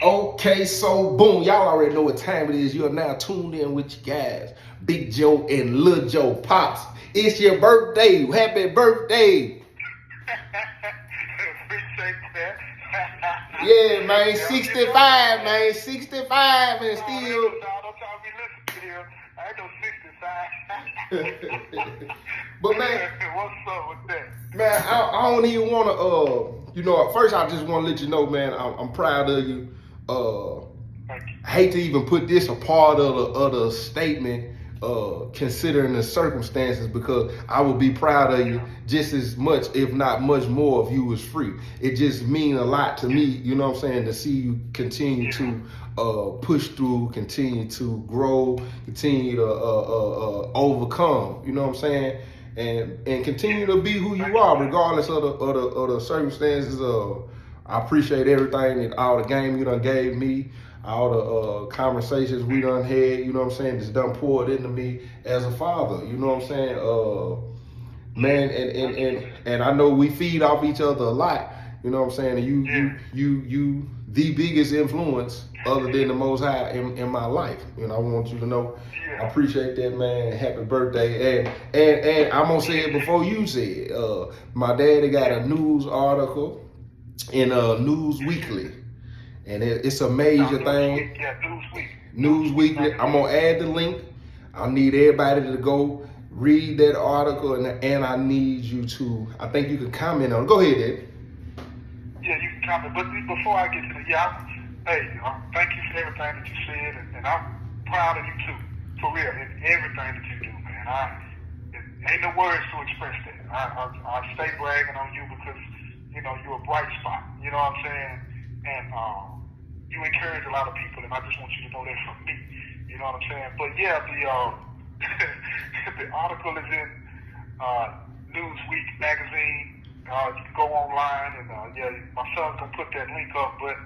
Okay, so boom, y'all already know what time it is. You are now tuned in with your guys, Big Joe and Lil Joe Pops. It's your birthday. Happy birthday. Appreciate that. Yeah, man, Yeah, 65, man, 65 and no, still. don't tell me listen to here. I ain't no 65. But man, What's up with that? man, I don't even want to, first I just want to let you know, man, I'm proud of you. Thank you. I hate to even put this a part of the statement, considering the circumstances, because I would be proud of you just as much, if not much more, if you was free. It just mean a lot to me, you know what I'm saying, to see you continue to push through, continue to grow, continue to overcome, you know what I'm saying, and continue to be who you are, regardless of the circumstances. I appreciate everything and all the game you done gave me, all the conversations we done had, you know what I'm saying, just done poured into me as a father, you know what I'm saying, man, and I know we feed off each other a lot, you know what I'm saying, and you the biggest influence other than the Most High in my life, I want you to know. I appreciate that, man. Happy birthday. And I'm gonna say it before you say it. My daddy got a news article in News Weekly, and it's a major thing. News Weekly. I'm gonna add the link. I need everybody to go read that article, and I need you to. I think you can comment on it. Go ahead, Ed. Yeah, you can comment. But before I get to the thank you for everything that you said, and I'm proud of you too, for real, in everything that you do, man. It ain't no words to express that. I stay bragging on you because you're a bright spot. You know what I'm saying? And you encourage a lot of people, and I just want you to know that from me. You know what I'm saying? But yeah, the article is in Newsweek magazine. You can go online, and my son's gonna put that link up. But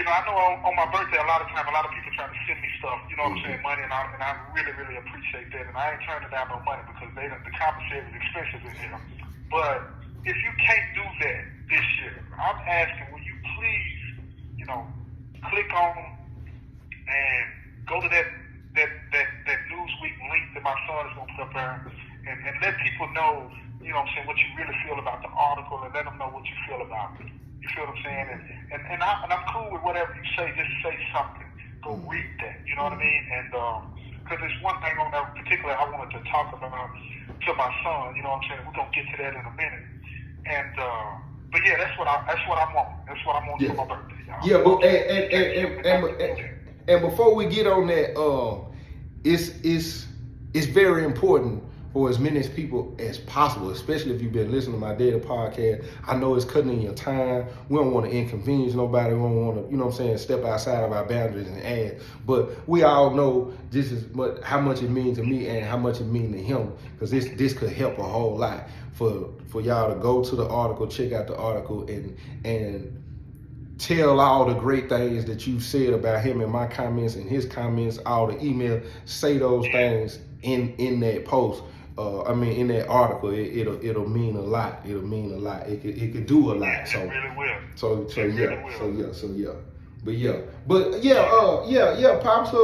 I know on my birthday, a lot of people try to send me stuff. You know what I'm saying? Money, and I really, really appreciate that. And I ain't turning down no money because the commissary is expensive in here. But if you can't do that this year, I'm asking, will you please, click on and go to that Newsweek link that my son is gonna put up there, and let people know, what you really feel about the article, and let them know what you feel about it. You feel what I'm saying? And I'm cool with whatever you say. Just say something. Go read that. You know what I mean? And because there's one thing on that particular I wanted to talk about to my son. You know what I'm saying? We're gonna get to that in a minute. And but yeah, that's what I want. That's what I want for my birthday, y'all. Yeah, but and before we get on that, it's very important for as many people as possible, especially if you've been listening to my daily podcast. I know it's cutting in your time. We don't want to inconvenience nobody. We don't want to, step outside of our boundaries and add. But we all know this is how much it means to me and how much it means to him, because this could help a whole lot for y'all to go to the article, check out the article, and tell all the great things that you've said about him in my comments and his comments, all the email. Say those things in that post. In that article, it'll mean a lot. It'll mean a lot. It could do a lot. So it really will. Pops.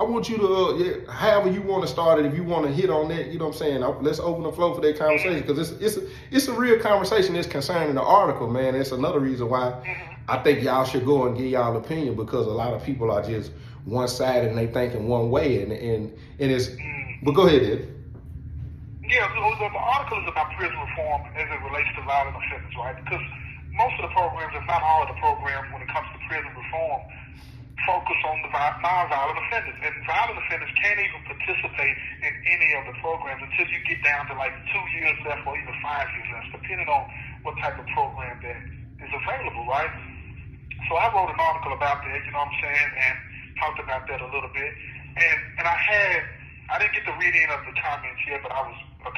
I want you to, however you want to start it. If you want to hit on that, you know what I'm saying. Let's open the floor for that conversation, because it's a real conversation that's concerning the article, man. It's another reason why I think y'all should go and give y'all opinion, because a lot of people are just one-sided and they thinking one way, and it's. But go ahead, Ed. Yeah, the article is about prison reform as it relates to violent offenders, right? Because most of the programs, if not all of the programs, when it comes to prison reform, focus on the non-violent offenders. And violent offenders can't even participate in any of the programs until you get down to like 2 years left or even 5 years left, depending on what type of program that is available, right? So I wrote an article about that, you know what I'm saying, and talked about that a little bit. And I didn't get the reading of the comments yet, but a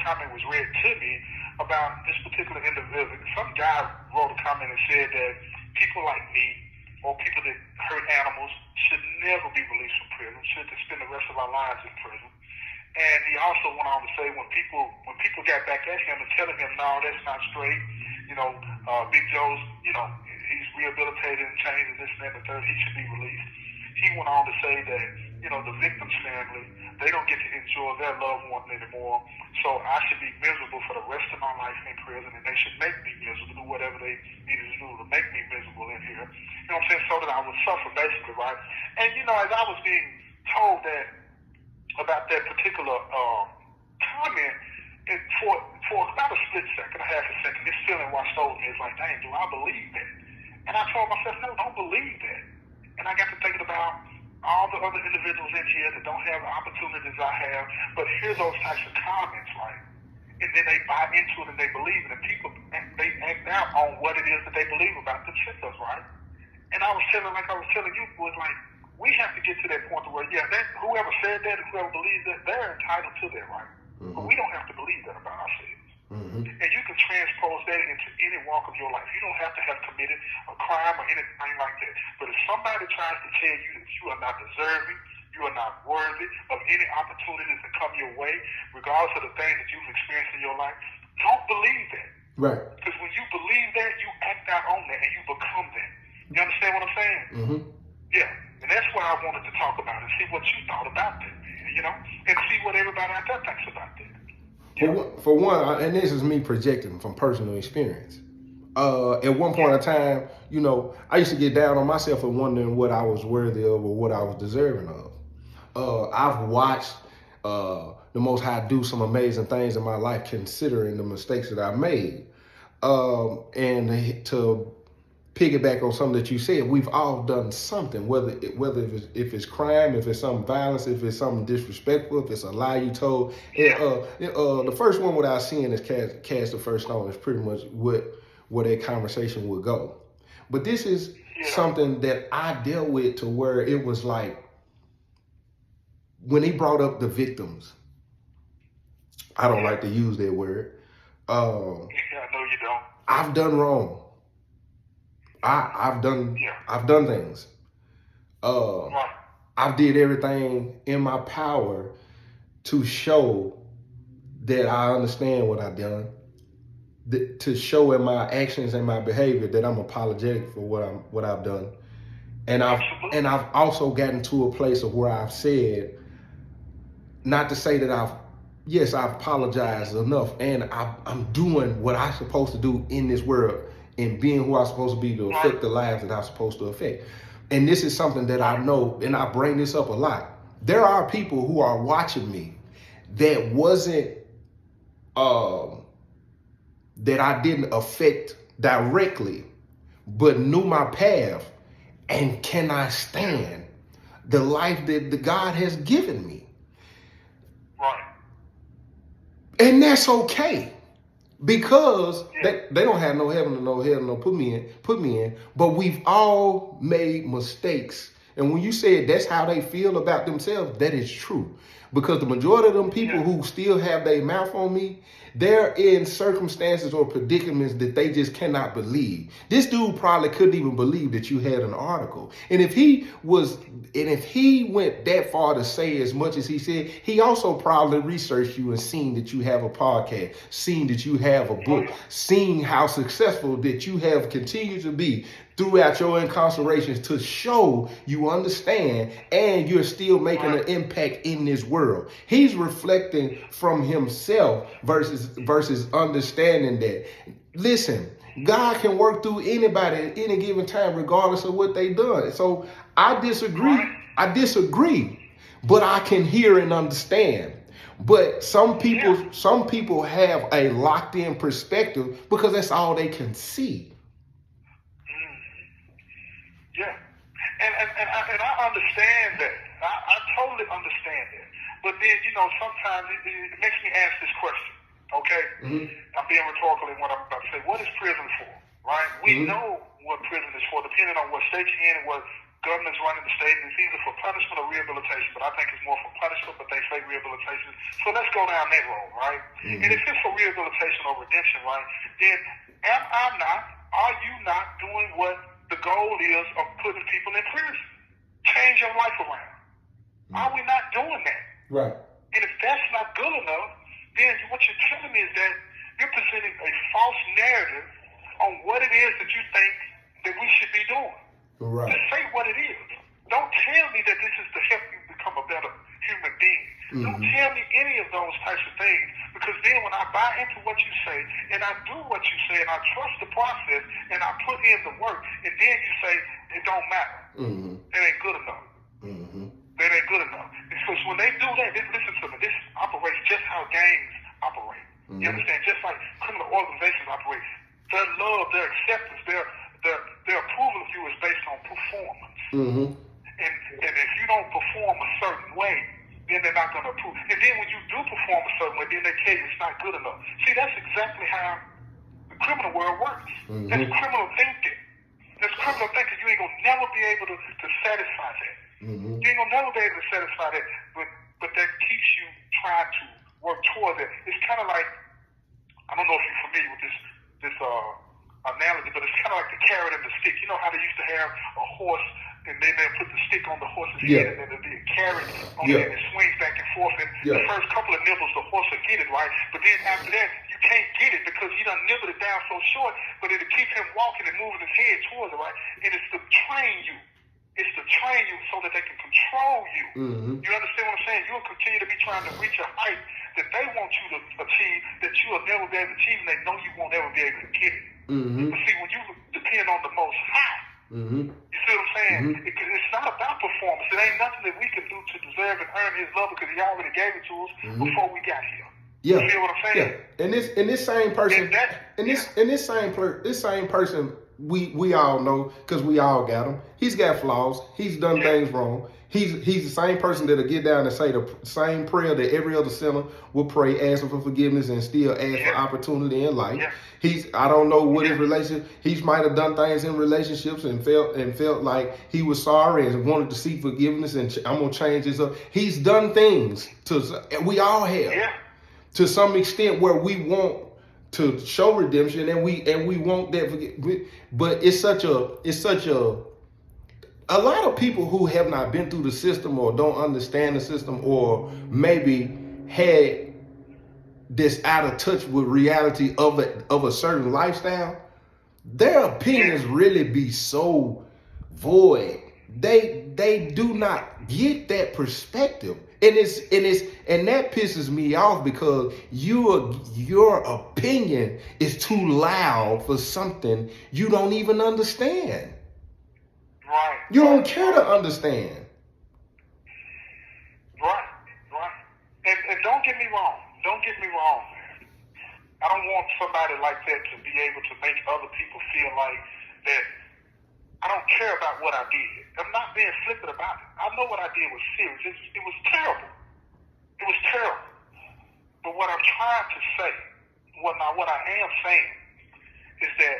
comment was read to me about this particular individual. Some guy wrote a comment and said that people like me, or people that hurt animals, should never be released from prison, should spend the rest of our lives in prison. And he also went on to say when people got back at him and telling him, no, that's not straight, Big Joe's, he's rehabilitated and changed and this and and the third, he should be released. He went on to say that, the victim's family, they don't get to enjoy their loved one anymore, so I should be miserable for the rest of my life in prison, and they should make me miserable, do whatever they needed to do to make me miserable in here. You know what I'm saying? So that I would suffer, basically, right? And, as I was being told that, about that particular comment, for about a split second, a half a second, this feeling washed over me. It's like, dang, do I believe that? And I told myself, no, don't believe that. And I got to thinking about all the other individuals in here that don't have the opportunities I have, but hear those types of comments, right? And then they buy into it and they believe it, and people, they act out on what it is that they believe about themselves, right? And I was telling you, was like, we have to get to that point where, that whoever said that, whoever believes that, they're entitled to that, right? Mm-hmm. But we don't have to believe that about ourselves. Mm-hmm. And you can transpose that into any walk of your life. You don't have to have committed a crime or anything like that. But if somebody tries to tell you that you are not deserving, you are not worthy of any opportunities that come your way, regardless of the things that you've experienced in your life, don't believe that. Right. Because when you believe that, you act out on that and you become that. You understand what I'm saying? Mm-hmm. Yeah. And that's why I wanted to talk about it, see what you thought about that, and see what everybody out there thinks about that. For one, and this is me projecting from personal experience. At one point in time, I used to get down on myself and wondering what I was worthy of or what I was deserving of. I've watched the Most High do some amazing things in my life, considering the mistakes that I made. And to piggyback on something that you said, we've all done something, whether if it's crime, if it's some violence, if it's something disrespectful, if it's a lie you told. The first one without seeing is cast the first stone is pretty much where that conversation would go. But this is something that I dealt with to where it was like, when he brought up the victims, I don't like to use that word. I know you don't. I've done wrong. I've done things. I did everything in my power to show that I understand what I've done, to show in my actions and my behavior that I'm apologetic for what I've done. And I've also gotten to a place of where I've said, not to say that I've apologized enough, and I'm doing what I'm supposed to do in this world and being who I'm supposed to be to affect the lives that I'm supposed to affect. And this is something that I know, and I bring this up a lot. There are people who are watching me that wasn't, that I didn't affect directly, but knew my path and cannot stand the life that the God has given me. Right. And that's okay. Because they don't have no heaven or no hell, no put me in. But we've all made mistakes. And when you said that's how they feel about themselves, that is true. Because the majority of them people who still have their mouth on me, they're in circumstances or predicaments that they just cannot believe. This dude probably couldn't even believe that you had an article. And if he went that far to say as much as he said, he also probably researched you and seen that you have a podcast, seen that you have a book, seen how successful that you have continued to be throughout your incarcerations to show you understand and you're still making an impact in this world. He's reflecting from himself versus understanding that, listen, God can work through anybody at any given time, regardless of what they've done. So I disagree, but I can hear and understand. But some people have a locked in perspective because that's all they can see. Yeah, and I understand that. I totally understand that. But then, sometimes it makes me ask this question, okay? Mm-hmm. I'm being rhetorical in what I'm about to say. What is prison for, right? We know what prison is for, depending on what state you're in and what government's running the state. It's either for punishment or rehabilitation, but I think it's more for punishment, but they say rehabilitation. So let's go down that road, right? Mm-hmm. And if it's for rehabilitation or redemption, right, then are you not doing what the goal is of putting people in prison? Change your life around. Are we not doing that? Right. And if that's not good enough, then what you're telling me is that you're presenting a false narrative on what it is that you think that we should be doing. Right. Just say what it is. Don't tell me that this is to help you become a better human being. Don't tell me any of those types of things, because then when I buy into what you say and I do what you say and I trust the process and I put in the work, and then you say it don't matter. It ain't good enough. That ain't good enough. Because when they do that, listen to me, this operates just how gangs operate. You understand? Just like criminal organizations operate. Their love, their acceptance, their approval of you is based on performance. And if you don't perform a certain way, then they're not going to approve. And then when you do perform a certain way, then they tell you it's not good enough. See, that's exactly how the criminal world works. That's criminal thinking. That's criminal thinking. You ain't going to never be able to satisfy that. You ain't going to never be able to satisfy that. But that keeps you trying to work towards it. It's kind of like, I don't know if you're familiar with this analogy, but it's kind of like the carrot and the stick. You know how they used to have a horse, and then they'll put the stick on the horse's head, and then there'll be a carrot on it, and it swings back and forth. And the first couple of nibbles, the horse will get it, right? But then after that, you can't get it because you done nibbled it down so short, but it'll keep him walking and moving his head towards it, right? And it's to train you. It's to train you so that they can control you. You understand what I'm saying? You'll continue to be trying to reach a height that they want you to achieve, that you will never be able to achieve, and they know you won't ever be able to get it. But see, when you depend on the Most High, you see what I'm saying? It's not about performance. It ain't nothing that we can do to deserve and earn His love, because He already gave it to us before we got here. You feel what I'm saying? And this same person, this same person, we all know, because we all got him. He's got flaws. He's done things wrong. He's the same person that'll get down and say the same prayer that every other sinner will pray, asking for forgiveness and still ask for opportunity in life. I don't know what his relationship. He might have done things in relationships and felt like he was sorry and wanted to seek forgiveness, and I'm gonna change this up. He's done things we all have to some extent where we want to show redemption, and we want that. But it's such a lot of people who have not been through the system or don't understand the system, or maybe had this out of touch with reality of a certain lifestyle, their opinions really be so void. They do not get that perspective. And that pisses me off, because your opinion is too loud for something you don't even understand. Right. You don't care to understand. Right. And don't get me wrong. Man. I don't want somebody like that to be able to make other people feel like that I don't care about what I did. I'm not being flippant about it. I know what I did was serious. It was terrible. It was terrible. But what I'm trying to say, what I am saying, is that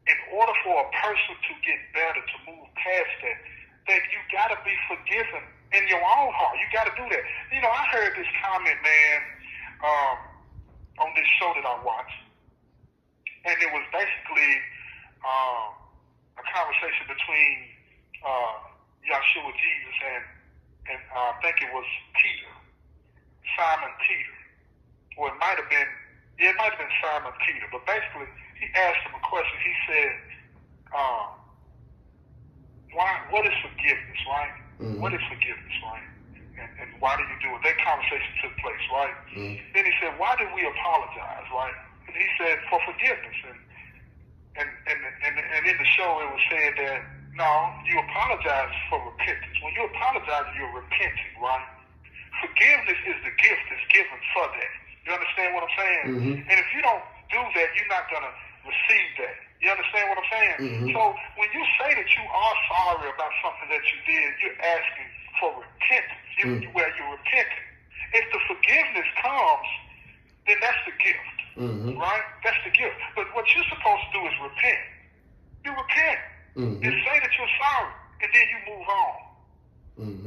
in order for a person to get better, to move past that you got to be forgiven in your own heart. You got to do that. You know, I heard this comment, man, on this show that I watched, and it was basically a conversation between Yahshua Jesus and I think it was Simon Peter. Or it might have been Simon Peter, but basically he asked him a question. He said, what is forgiveness, right? What is forgiveness, right? And why do you do it? That conversation took place, right? Then he said, why do we apologize, right? And he said, for forgiveness. And in the show it was said that, no, you apologize for repentance. When you apologize, you're repenting, right? Forgiveness is the gift that's given for that. You understand what I'm saying? And if you don't do that, you're not going to receive that. You understand what I'm saying? So when you say that you are sorry about something that you did, you're asking for repentance. Where you're repenting. If the forgiveness comes, then that's the gift, right? That's the gift. But what you're supposed to do is repent. You repent and say that you're sorry, and then you move on.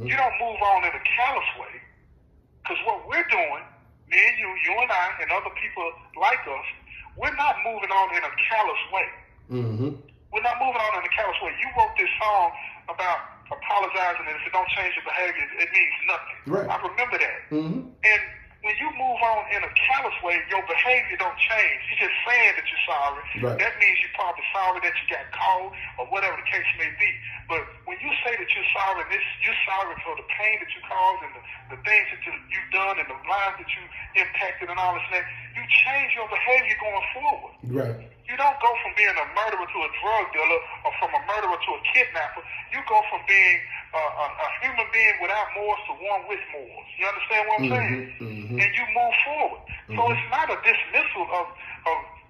You don't move on in a callous way, because what we're doing, me and you and I, and other people like us, we're not moving on in a callous way. We're not moving on in a callous way. You wrote this song about apologizing, and if it don't change your behavior, it means nothing. Right. I remember that. And when you move on in a callous way, your behavior don't change. You're just saying that you're sorry. Right. That means you're probably sorry that you got caught or whatever the case may be. But when you say you're sorry, and you're sorry for the pain that you caused and the things that you've done and the lives that you impacted and all this and that, you change your behavior going forward. Right. You don't go from being a murderer to a drug dealer or from a murderer to a kidnapper. You go from being a human being without morals to one with morals. You understand what I'm saying? Mm-hmm. And you move forward. So it's not a dismissal of,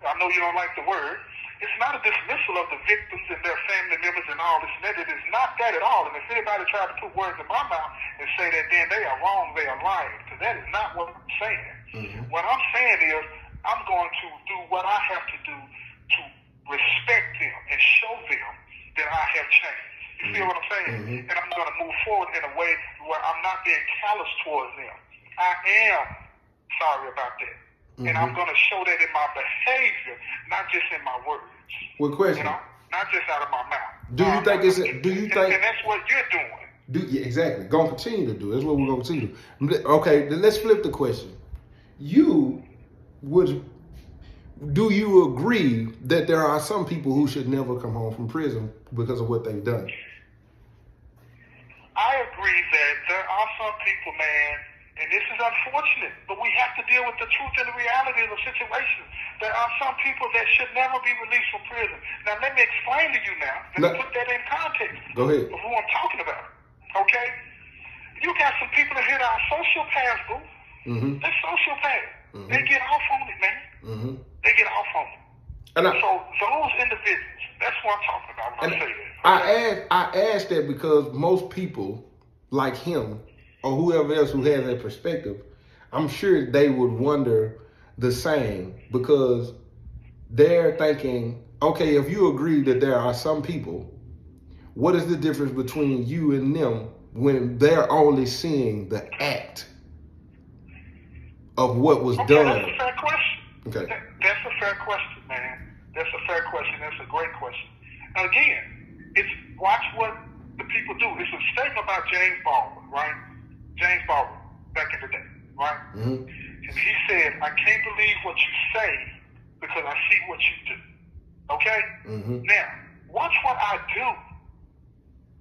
I know you don't like the word, it's not a dismissal of the victims and their family members and all this and that. It is not that at all. And if anybody tries to put words in my mouth and say that then they are wrong, they are lying. Because that is not what I'm saying. What I'm saying is I'm going to do what I have to do to respect them and show them that I have changed. You feel what I'm saying? And I'm going to move forward in a way where I'm not being callous towards them. I am sorry about that. And I'm going to show that in my behavior, not just in my words. Well, question. You know, not just out of my mouth. Do you think it's? Do you think? And that's what you're doing. Yeah, exactly. Gonna continue to do. That's what we're gonna continue to do. Okay, then let's flip the question. Do you agree that there are some people who should never come home from prison because of what they've done? I agree that there are some people, man, and this is unfortunate, but we have to deal with the truth and the reality of the situation. There are some people that should never be released from prison. Now, let me explain to you now, and put that in context. Go ahead. Of who I'm talking about, okay? You got some people in here that are sociopaths, boo. They're sociopaths. They get off on it, man. They get off on it. And so those individuals, that's what I'm talking about when I say that. Okay? I asked that because most people like him or whoever else who has that perspective, I'm sure they would wonder the same because they're thinking, okay, if you agree that there are some people, what is the difference between you and them when they're only seeing the act of what was done? That's a fair question. Okay. That's a fair question, man. That's a fair question. That's a great question. Now, again, it's watch what the people do. It's a statement about James Baldwin, right? James Baldwin, back in the day, right? And he said, I can't believe what you say because I see what you do. Okay? Now, watch what I do.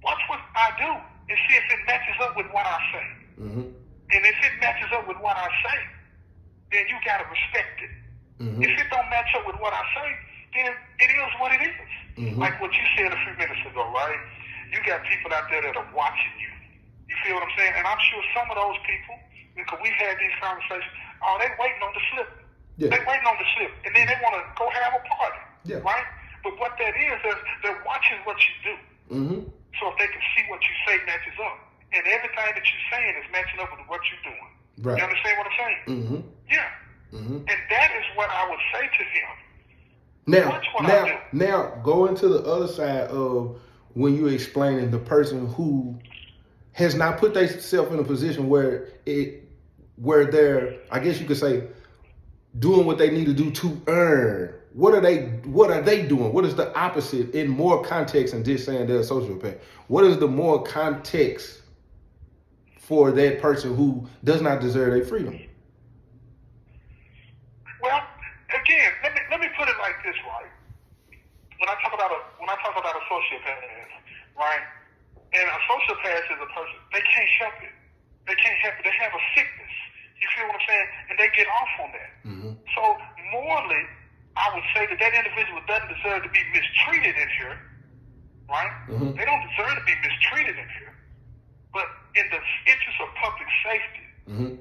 Watch what I do and see if it matches up with what I say. And if it matches up with what I say, then you got to respect it. If it don't match up with what I say, then it is what it is. Like what you said a few minutes ago, right? You got people out there that are watching you. You feel what I'm saying? And I'm sure some of those people, because we've had these conversations, they waiting on the slip. Yeah. They waiting on the slip. And then they want to go have a party. Yeah. Right? But what that is they're watching what you do. So if they can see what you say matches up. And everything that you're saying is matching up with what you're doing. Right. You understand what I'm saying? Yeah. And that is what I would say to him. Now, going to the other side of when you're explaining the person who has not put themselves in a position where they're, I guess you could say, doing what they need to do to earn. What are they doing? What is the opposite in more context than just saying they're a sociopath? What is the more context for that person who does not deserve their freedom? Well, again, let me put it like this, right? When I talk about a sociopath, right? And a sociopath is a person, they can't help it. They can't help it. They have a sickness. You feel what I'm saying? And they get off on that. So morally, I would say that individual doesn't deserve to be mistreated in here, right? They don't deserve to be mistreated in here. But in the interest of public safety,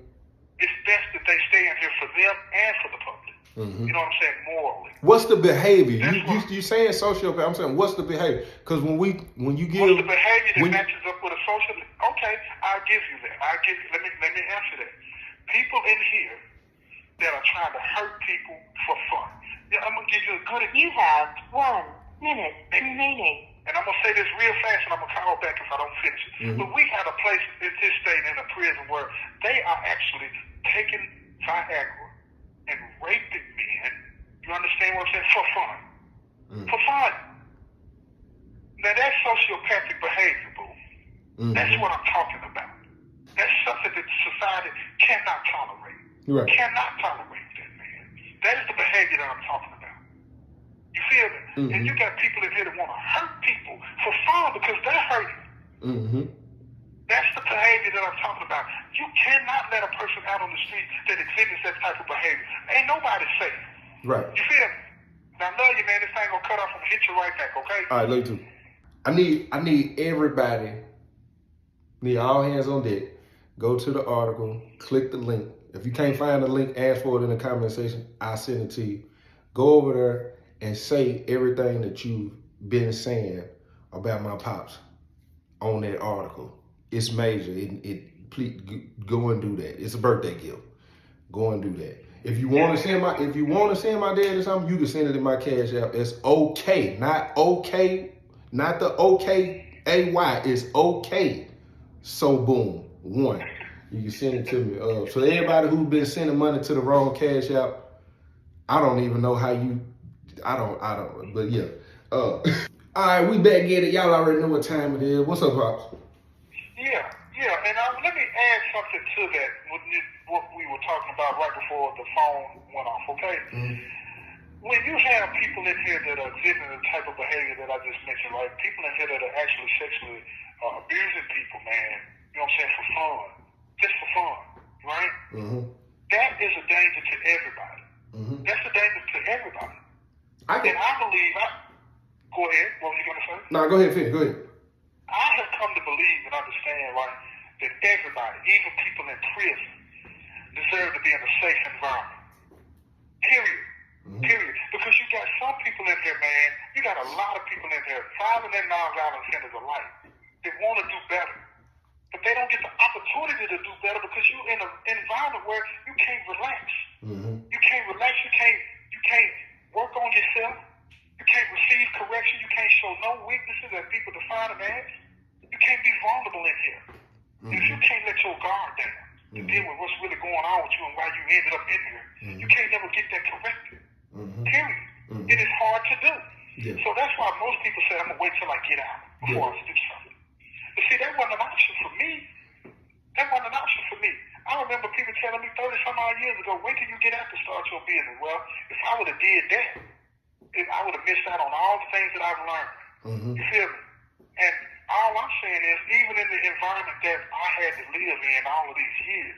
it's best that they stay in here for them and for the public. You know what I'm saying? Morally. What's the behavior? You saying sociopath? I'm saying what's the behavior? Because when you give what's the behavior that matches up with a social? Okay, I'll give you that. Let me answer that. People in here that are trying to hurt people for fun. Yeah, I'm gonna give you a good example. You have 1 minute remaining. And I'm gonna say this real fast, and I'm gonna call back if I don't finish it. But we had a place in this state in a prison where they are actually taking Viagra and raping men. You understand what I'm saying? For fun. For fun. Now that's sociopathic behavior, boo. That's what I'm talking about. That's something that society cannot tolerate. Right. Cannot tolerate that, man. That is the behavior that I'm talking about. You feel me? And you got people in here that want to hurt people for fun because they're hurting. Mm-hmm. That's the behavior that I'm talking about. You cannot let a person out on the street that exhibits that type of behavior. Ain't nobody safe. Right. You feel me? Now, I love you, man. This thing gonna cut off and hit you right back, okay? All right, love you too. I need everybody, need all hands on deck. Go to the article, click the link. If you can't find the link, ask for it in the comment section. I'll send it to you. Go over there and say everything that you've been saying about my pops on that article. It's major. Please go and do that. It's a birthday gift. Go and do that. If you want to send my dad or something, you can send it in my Cash App. It's okay, not okay, not the OKAY. It's okay. So boom, one. You can send it to me. So everybody who's been sending money to the wrong Cash App, I don't even know how you. I don't. But yeah. All right, we back at it. Y'all already know what time it is. What's up, Pops? Yeah. And let me add something to that. What we were talking about right before the phone went off. Okay. Mm-hmm. When you have people in here that are exhibiting the type of behavior that I just mentioned, right? People in here that are actually sexually abusing people, man. You know what I'm saying? For fun, just for fun, right? Mm-hmm. That is a danger to everybody. Mm-hmm. That's a danger to everybody. I believe. Go ahead. What were you gonna say? No, go ahead, Finn. Go ahead. I have come to believe and understand, right, that everybody, even people in prison, deserve to be in a safe environment. Period. Mm-hmm. Period. Because you got some people in here, man. You got a lot of people in here, violent and non-violent offenders alike. They want to do better, but they don't get the opportunity to do better because you're in an environment where you can't relax. Mm-hmm. You can't relax. You can't work on yourself. You can't receive correction. You can't show no weaknesses that people define them as. You can't be vulnerable in here. Mm-hmm. If you can't let your guard down to deal with what's really going on with you and why you ended up in here, you can't never get that corrected. Period. It is hard to do. Yeah. So that's why most people say, I'm going to wait till I get out before I do something. But see, that wasn't an option for me. I remember people telling me 30-some odd years ago, wait till you get out to start your business. Well, if I would have did that, I would have missed out on all the things that I've learned. Mm-hmm. You feel me? And all I'm saying is, even in the environment that I had to live in all of these years,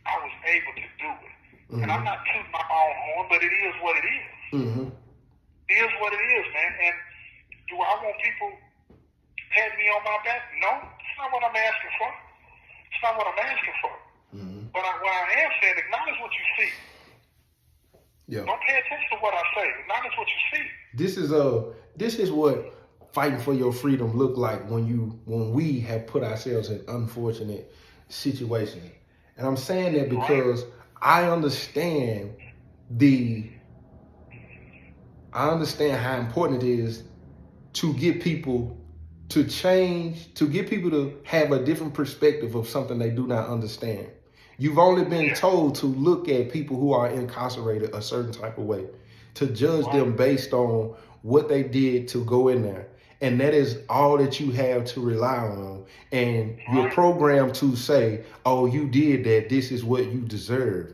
I was able to do it. Mm-hmm. And I'm not tooting my own horn, but it is what it is. Mm-hmm. It is what it is, man. And do I want people patting me on my back? No, it's not what I'm asking for. It's not what I'm asking for. Mm-hmm. But what I am saying, acknowledge what you see. Yeah. Don't pay attention to what I say. Acknowledge what you see. This is what fighting for your freedom look like when we have put ourselves in unfortunate situations. And I'm saying that because I understand how important it is to get people to change, to get people to have a different perspective of something they do not understand. You've only been told to look at people who are incarcerated a certain type of way, to judge them based on what they did to go in there. And that is all that you have to rely on. And you're programmed to say, oh, you did that, this is what you deserve.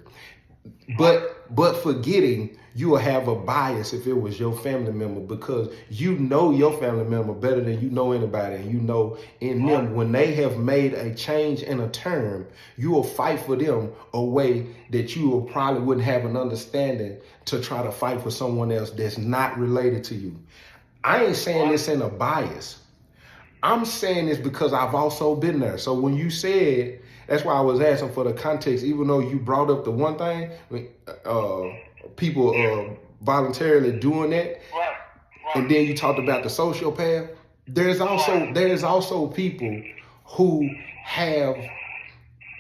But forgetting you will have a bias if it was your family member, because you know your family member better than you know anybody. And you know in them, when they have made a change and a turn, you will fight for them a way that you will probably wouldn't have an understanding to try to fight for someone else that's not related to you. I ain't saying this in a bias. I'm saying this because I've also been there. So when you said, that's why I was asking for the context, even though you brought up the one thing, people voluntarily doing that, and then you talked about the sociopath. There's also people who have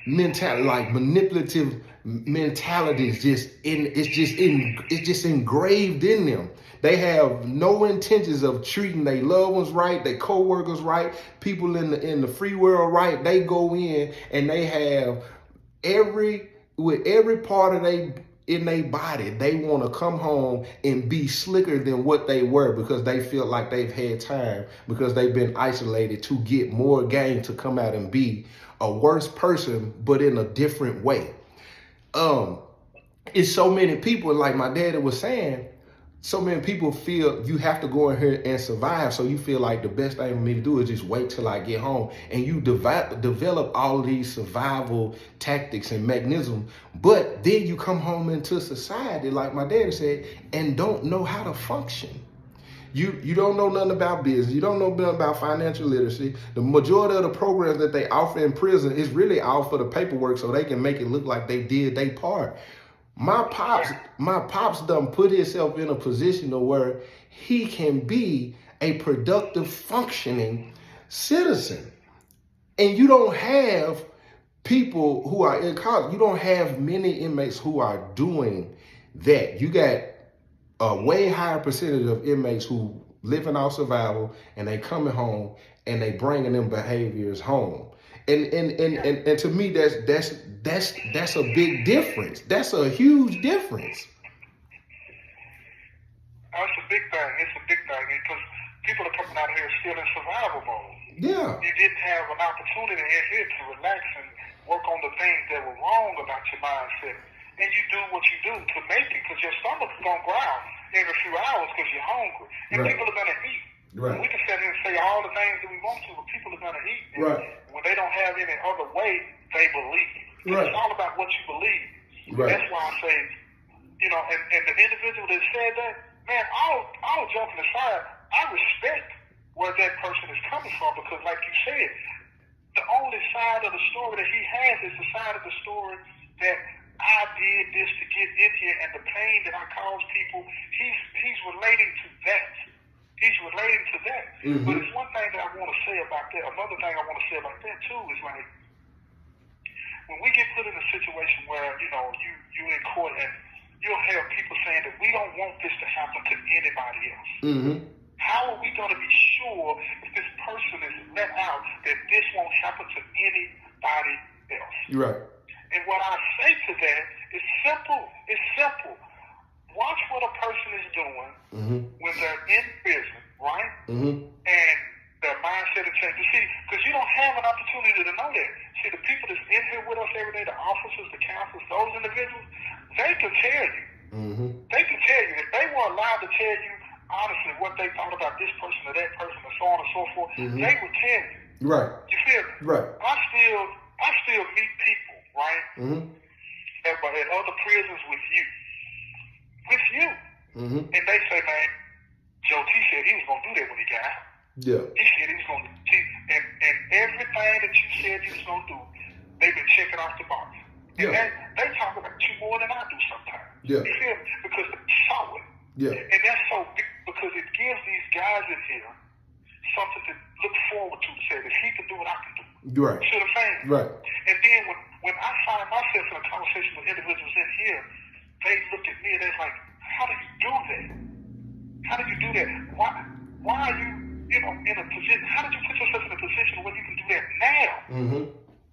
manipulative mentalities it's just engraved in them. They have no intentions of treating their loved ones right, their co-workers right, people in the free world right. They go in and they have every part of their body, they want to come home and be slicker than what they were, because they feel like they've had time, because they've been isolated, to get more game to come out and be a worse person, but in a different way. It's so many people, like my daddy was saying, so many people feel you have to go in here and survive. So you feel like the best thing for me to do is just wait till I get home. And you develop all of these survival tactics and mechanisms. But then you come home into society, like my daddy said, and don't know how to function. You don't know nothing about business. You don't know nothing about financial literacy. The majority of the programs that they offer in prison is really all for the paperwork so they can make it look like they did their part. My pops done put himself in a position to where he can be a productive, functioning citizen. And you don't have people who are in college. You don't have many inmates who are doing that. You got a way higher percentage of inmates who living off survival and they coming home and they bringing them behaviors home. And to me, that's a big difference. That's a huge difference. That's a big thing. It's a big thing because people are coming out here still in survival mode. Yeah. You didn't have an opportunity in here to relax and work on the things that were wrong about your mindset. And you do what you do to make it because your stomach's going to growl every few hours because you're hungry. And Right. people are going to eat. Right. We can sit here and say all the things that we want to, but people are going to eat. And Right. when they don't have any other way, they believe. Right. It's all about what you believe. Right. That's why I say, and the individual that said that, man, all joking aside, I respect where that person is coming from because, like you said, the only side of the story that he has is the side of the story that I did this to get in here and the pain that I caused people. He's relating to that. He's relating to that. Mm-hmm. But it's one thing that I want to say about that. Another thing I want to say about that too is like when we get put in a situation where you in court and you'll have people saying that we don't want this to happen to anybody else. Mm-hmm. How are we going to be sure if this person is let out that this won't happen to anybody else? Right. And what I say to that is simple. It's simple. Watch what a person is doing when they're in prison, right? Mm-hmm. And their mindset is changed. You see, because you don't have an opportunity to know that. See, the people that's in here with us every day, the officers, the counselors, those individuals, they can tell you. Mm-hmm. They can tell you. If they were allowed to tell you honestly what they thought about this person or that person and so on and so forth, they would tell you. Right. You feel me? Right. I still meet people, right? At other prisons with you. And they say, man, Joe T said he was going to do that when he got out. Yeah. He said he was going to do and everything that you said you was going to do, they've been checking off the box. And they talk about you more than I do sometimes. Yeah. You feel me? Because they saw it. Yeah. And that's so big because it gives these guys in here something to look forward to say that he can do what I can do. Right. You see what I'm saying? Right. And then when I find myself in a conversation with individuals in here, they look at me and they're like, how do you do that? How do you do that? Why are you, in a position, how did you put yourself in a position where you can do that now?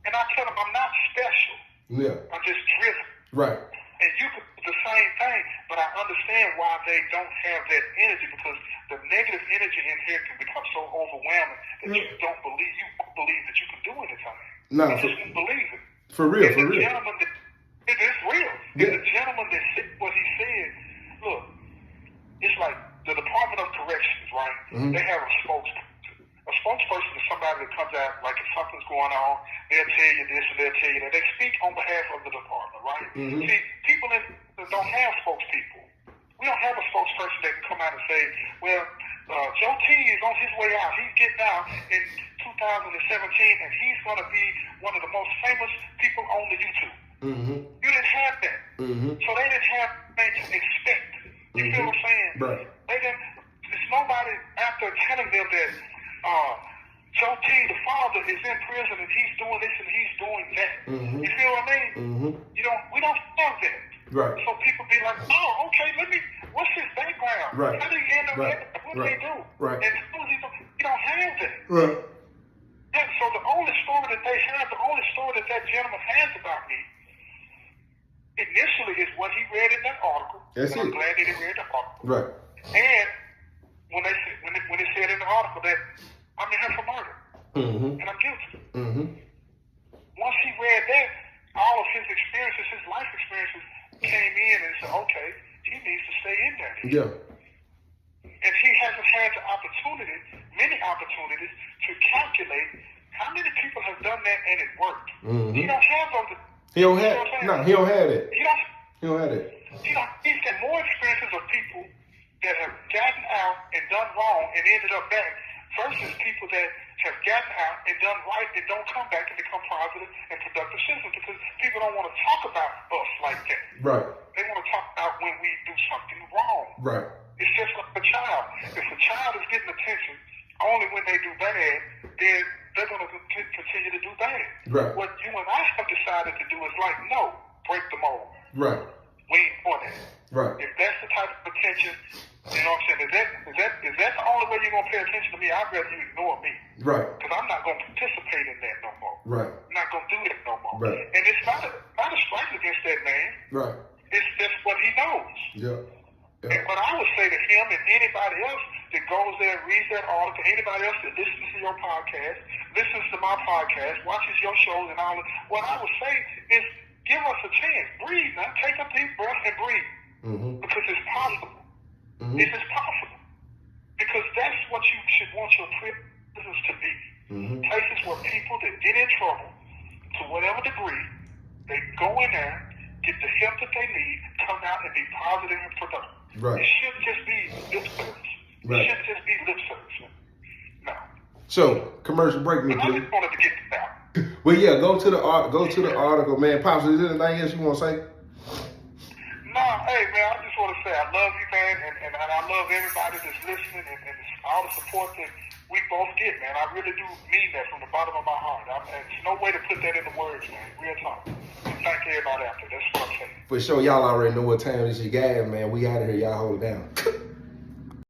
And I tell them I'm not special. Yeah. I'm just driven. Right. And you could do the same thing, but I understand why they don't have that energy because the negative energy in here can become so overwhelming that you don't believe that you can do anything. No, You just won't believe it. For real, And for the real. gentleman it is real. Yeah. And the gentleman that said what he said, look, it's like the Department of Corrections, right? They have a spokesperson. A spokesperson is somebody that comes out, like if something's going on, they'll tell you this and they'll tell you that. They speak on behalf of the department, right? See, people that don't have spokespeople. We don't have a spokesperson that can come out and say, well, Joe T is on his way out. He's getting out in 2017, and he's going to be one of the most famous people on the YouTube. You didn't have that. So they didn't have anything to expect. You feel what I'm saying? Right. They didn't. There's nobody out there telling them that Joe T, the father, is in prison and he's doing this and he's doing that. You feel what I mean? We don't have that. Right. So people be like, oh, okay, what's his background? Right. How did he end up Right. there? What did he do? Right. And you don't have that. Right. Yeah, so the only story that they have, the only story that gentleman has about me, initially is what he read in that article. That's and I'm it. glad that he read the article. Right. And when they said in the article that I'm in here for murder and I'm guilty. Once he read that, all of his experiences, his life experiences, came in and said, okay, he needs to stay in there. Yeah. hasn't had the opportunity, many opportunities, to calculate how many people have done that and it worked. Mm-hmm. He don't have those. He don't have. No, he don't have that. He don't. He don't have that. He's got more experiences of people that have gotten out and done wrong and ended up back versus people that have gotten out and done right and don't come back and become positive and productive citizens, because people don't want to talk about us like that. Right. They want to talk about when we do something wrong. Right. It's just like a child. If a child is getting attention only when they do bad, then they're going to continue to do bad. Right. What you and I have decided to do is like, no, break the mold. Right. We ain't doing that. Right. If that's the type of attention, you know what I'm saying? Is that the only way you're gonna pay attention to me? I'd rather you ignore me. Right. Because I'm not gonna participate in that no more. Right. I'm not gonna do that no more. Right. And it's not a strike against that man. Right. It's just what he knows. Yeah. And what I would say to him and anybody else that goes there and reads that article, anybody else that listens to your podcast, listens to my podcast, watches your shows and all that, what I would say is give us a chance. Breathe, man. Take a deep breath and breathe. Mm-hmm. Because it's possible. Mm-hmm. It is possible. Because that's what you should want your prisons to be. Mm-hmm. Places where people that get in trouble, to whatever degree, they go in there, get the help that they need, come out and be positive and productive. Right. It shouldn't just be lip service. Right. It shouldn't just be lip service. No. So, commercial break me, But I please. just wanted to get this out. Well, yeah, go to the article, man. Pops, is there anything else you want to say? Nah, hey man, I just want to say I love you, man, and I love everybody that's listening and all the support that we both get, man. I really do mean that from the bottom of my heart. There's no way to put that into words, man. Real talk. And thank everybody out there. That's what I'm saying. For sure, y'all already know what time it is, you guys, man. We out of here. Y'all hold it down.